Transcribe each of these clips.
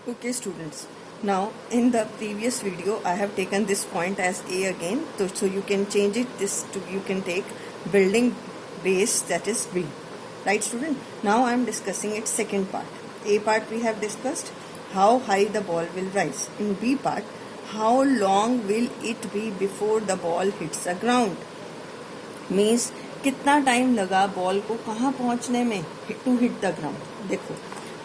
Okay students, now in the previous video I have taken this point as A again, so you can change it this to, you can take building base, that is B, right student. Now I am discussing its second part. A part we have discussed how high the ball will rise. In B part, how long will it be before the ball hits the ground, means कितना time लगा ball को कहाँ पहुँचने में to hit the ground. देखो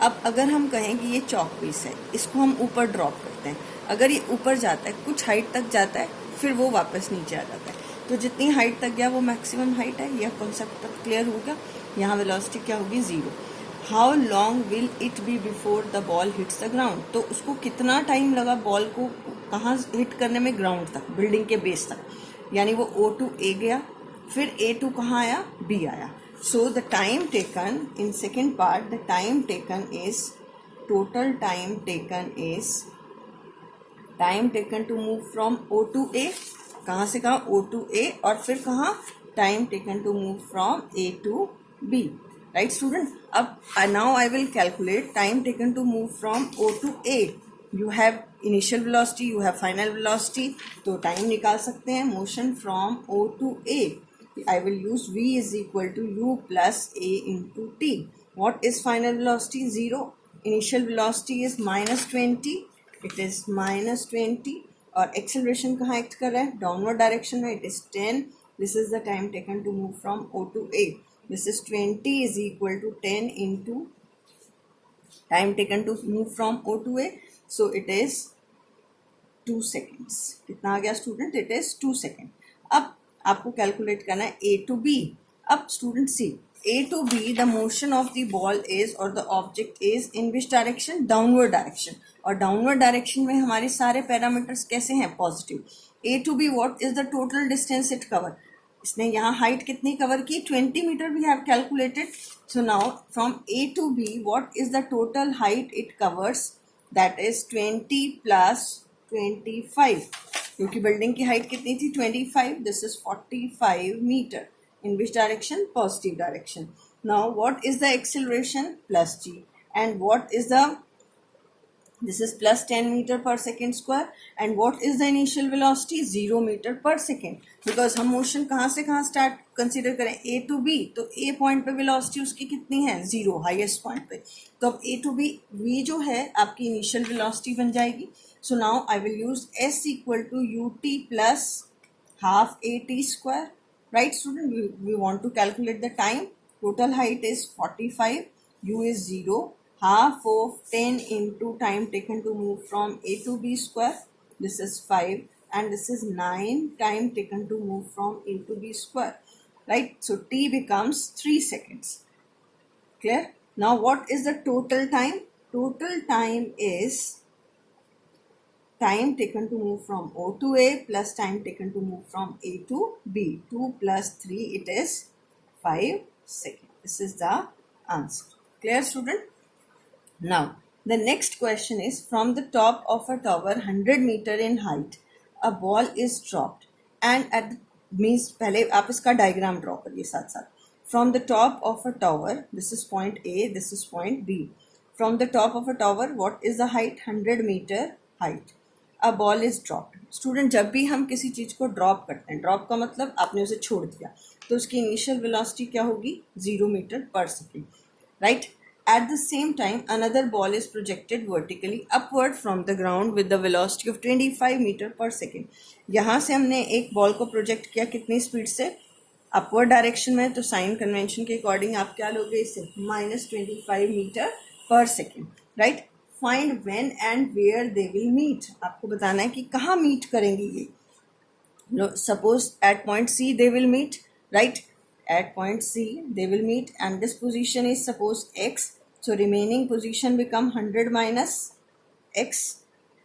अब अगर हम कहें कि ये चॉक पीस है, इसको हम ऊपर ड्रॉप करते हैं, अगर ये ऊपर जाता है कुछ हाइट तक जाता है फिर वो वापस नीचे आ जाता है, तो जितनी हाइट तक गया वो मैक्सिमम हाइट है. यह कॉन्सेप्ट तक क्लियर हो गया. यहाँ वेलोसिटी क्या होगी, 0. How long will it be before the ball hits the ground, तो उसको कितना टाइम लगा बॉल को कहाँ हिट करने में, ग्राउंड तक, बिल्डिंग के बेस तक. यानी वो O to A गया, फिर A to कहाँ आया, B आया. So the time taken in second part, the time taken is, total time taken to move from O to A, कहाँ से कहाँ, O to A, और फिर कहाँ, time taken to move from A to B, right student. अब now I will calculate time taken to move from O to A. You have initial velocity, you have final velocity, तो time निकाल सकते हैं. Motion from O to A, I will use V is equal to U plus A into T. What is final velocity? 0. Initial velocity is -20. It is -20. और acceleration कहाँ act कर रहा है, downward direction में. It is 10. This is the time taken to move from O to A. This is 20 is equal to 10 into time taken to move from O to A. So it is 2 seconds. कितना आ गया student, it is 2 second. अब आपको calculate करना है A to B. अब student see, A to B the motion of the ball is और the object is in which direction, downward direction. और downward direction में हमारे सारे पैरामीटर्स कैसे हैं, positive. A to B what is the total distance it cover, इसने यहाँ height कितनी कवर की, 20 metre we have calculated. So now from A to B what is the total height it covers, that is 20 plus 25, क्योंकि building की height कितनी थी, 25. This is 45 metre. In which direction, positive direction. Now what is the acceleration, plus g, and what is the, this is plus 10 meter per second square. and what is the initial velocity, 0 meter per second. because हम motion कहाँ से कहाँ start consider करें, A to B, तो A point पे velocity उसकी कितनी है, 0, हाईएस्ट पॉइंट पे. तो अब A to B, V जो है आपकी इनिशियल वेलोसिटी बन जाएगी. So now I will use S equal to UT plus half AT square. Right student, we want to calculate the time. total height is 45, U is 0, half of 10 into time taken to move from A to B square, this is 5, and this is 9 time taken to move from A to B square, right? So T becomes 3 seconds. Clear? Now what is the total time? Total time is time taken to move from O to A plus time taken to move from A to B. 2 plus 3, it is 5 seconds. This is the answer. Clear student? Now the next question is, from the top of a tower 100 meter in height, a ball is dropped and at means पहले आप इसका diagram draw करिए साथ साथ. From the top of a tower, this is point A, this is point B. From the top of a tower, what is the height, 100 meter height. A ball is dropped. Student, जब भी हम किसी चीज को drop करते हैं, drop का मतलब आपने उसे छोड़ दिया, तो उसकी इनिशियल वेलोसिटी क्या होगी, 0 मीटर पर second, right. At the same time, another ball is projected vertically upward from the ground with the velocity of 25 meter per second. यहाँ से हमने एक बॉल को प्रोजेक्ट किया कितनी स्पीड से, अपवर्ड डायरेक्शन में, तो साइन कन्वेंशन के अकॉर्डिंग आप क्या लोगे इसे, -25 मीटर पर second, right. Find when and where they will meet, आपको बताना है कि कहाँ मीट करेंगे ये. Suppose at point C they will meet, right? At point C they will meet, and this position is suppose X, so remaining position become 100 minus X,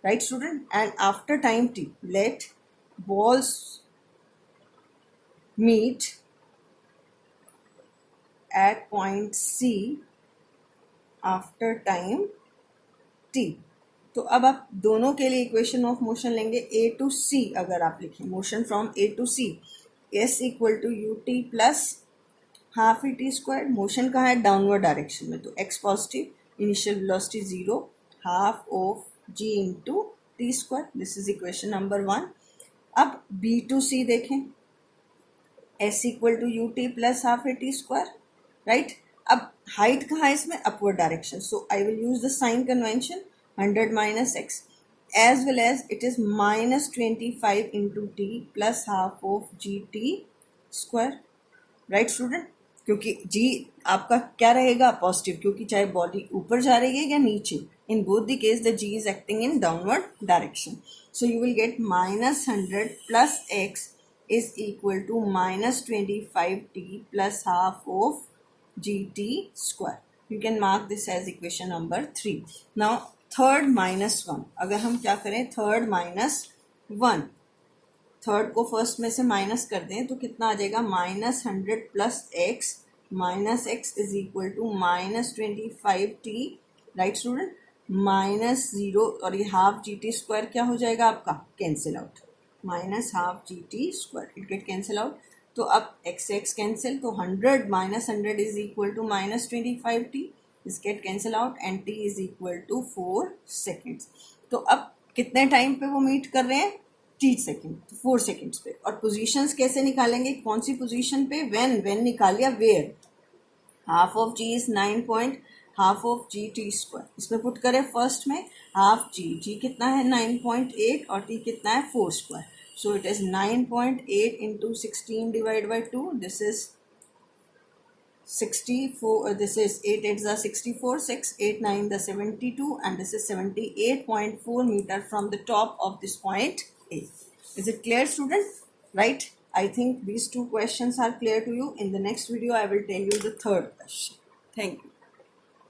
right student. and after time T, let balls meet at point C after time T. तो अब आप दोनों के लिए equation of motion लेंगे. A to C अगर आप लिखें, motion from A to C, S equal to UT plus half ET square. Motion कहाँ है, डाउनवर्ड डायरेक्शन में, तो X positive, initial velocity 0, half of g into t square. This is equation number 1. अब b to c देखें, s equal to ut plus half a t square, right? अब height कहाँ है इसमें? Upward direction, so I will use the sign convention 100 minus x, as well as it is minus 25 into t plus half of gt square, right student? क्योंकि g आपका क्या रहेगा? Positive, क्योंकि चाहे बॉडी ऊपर जा रही है या नीचे, in both the case the g is acting in downward direction. So you will get minus 100 plus x is equal to minus 25t plus half of gt square. You can mark this as equation number 3. Now third minus 1, अगर हम क्या करें? Third minus 1, third को first में से minus कर दें तो कितना आ जाएगा? Minus 100 plus x minus x is equal to minus 25t, right student? Minus 0 और ये हाफ जी टी स्क्वायर क्या हो जाएगा आपका? Cancel out, minus half g t square, it get cancel out. तो अब x x कैंसिल, तो 100 minus 100 is equal to minus 25t, this get cancel out and t is equal to 4 seconds. तो अब कितने टाइम पे वो meet कर रहे हैं? 3 सेकेंड, तो 4 सेकेंड्स पे. और पोजीशंस कैसे निकालेंगे? कौन सी पोजीशन पे? व्हेन निकाल लिया, where half of g is 9 point half of g t square, इसमें पुट करें फर्स्ट में हाफ जी कितना है? 9.8 और t कितना है? 4 स्क्वायर. So it is 9.8 into 16 divided by 2. This is 64. This is 8 8 is 64. 6 8 9 the 72, and this is 78.4 meter from the top of this point A. Is it clear, student? Right? I think these two questions are clear to you. In the next video, I will tell you the third question. Thank you.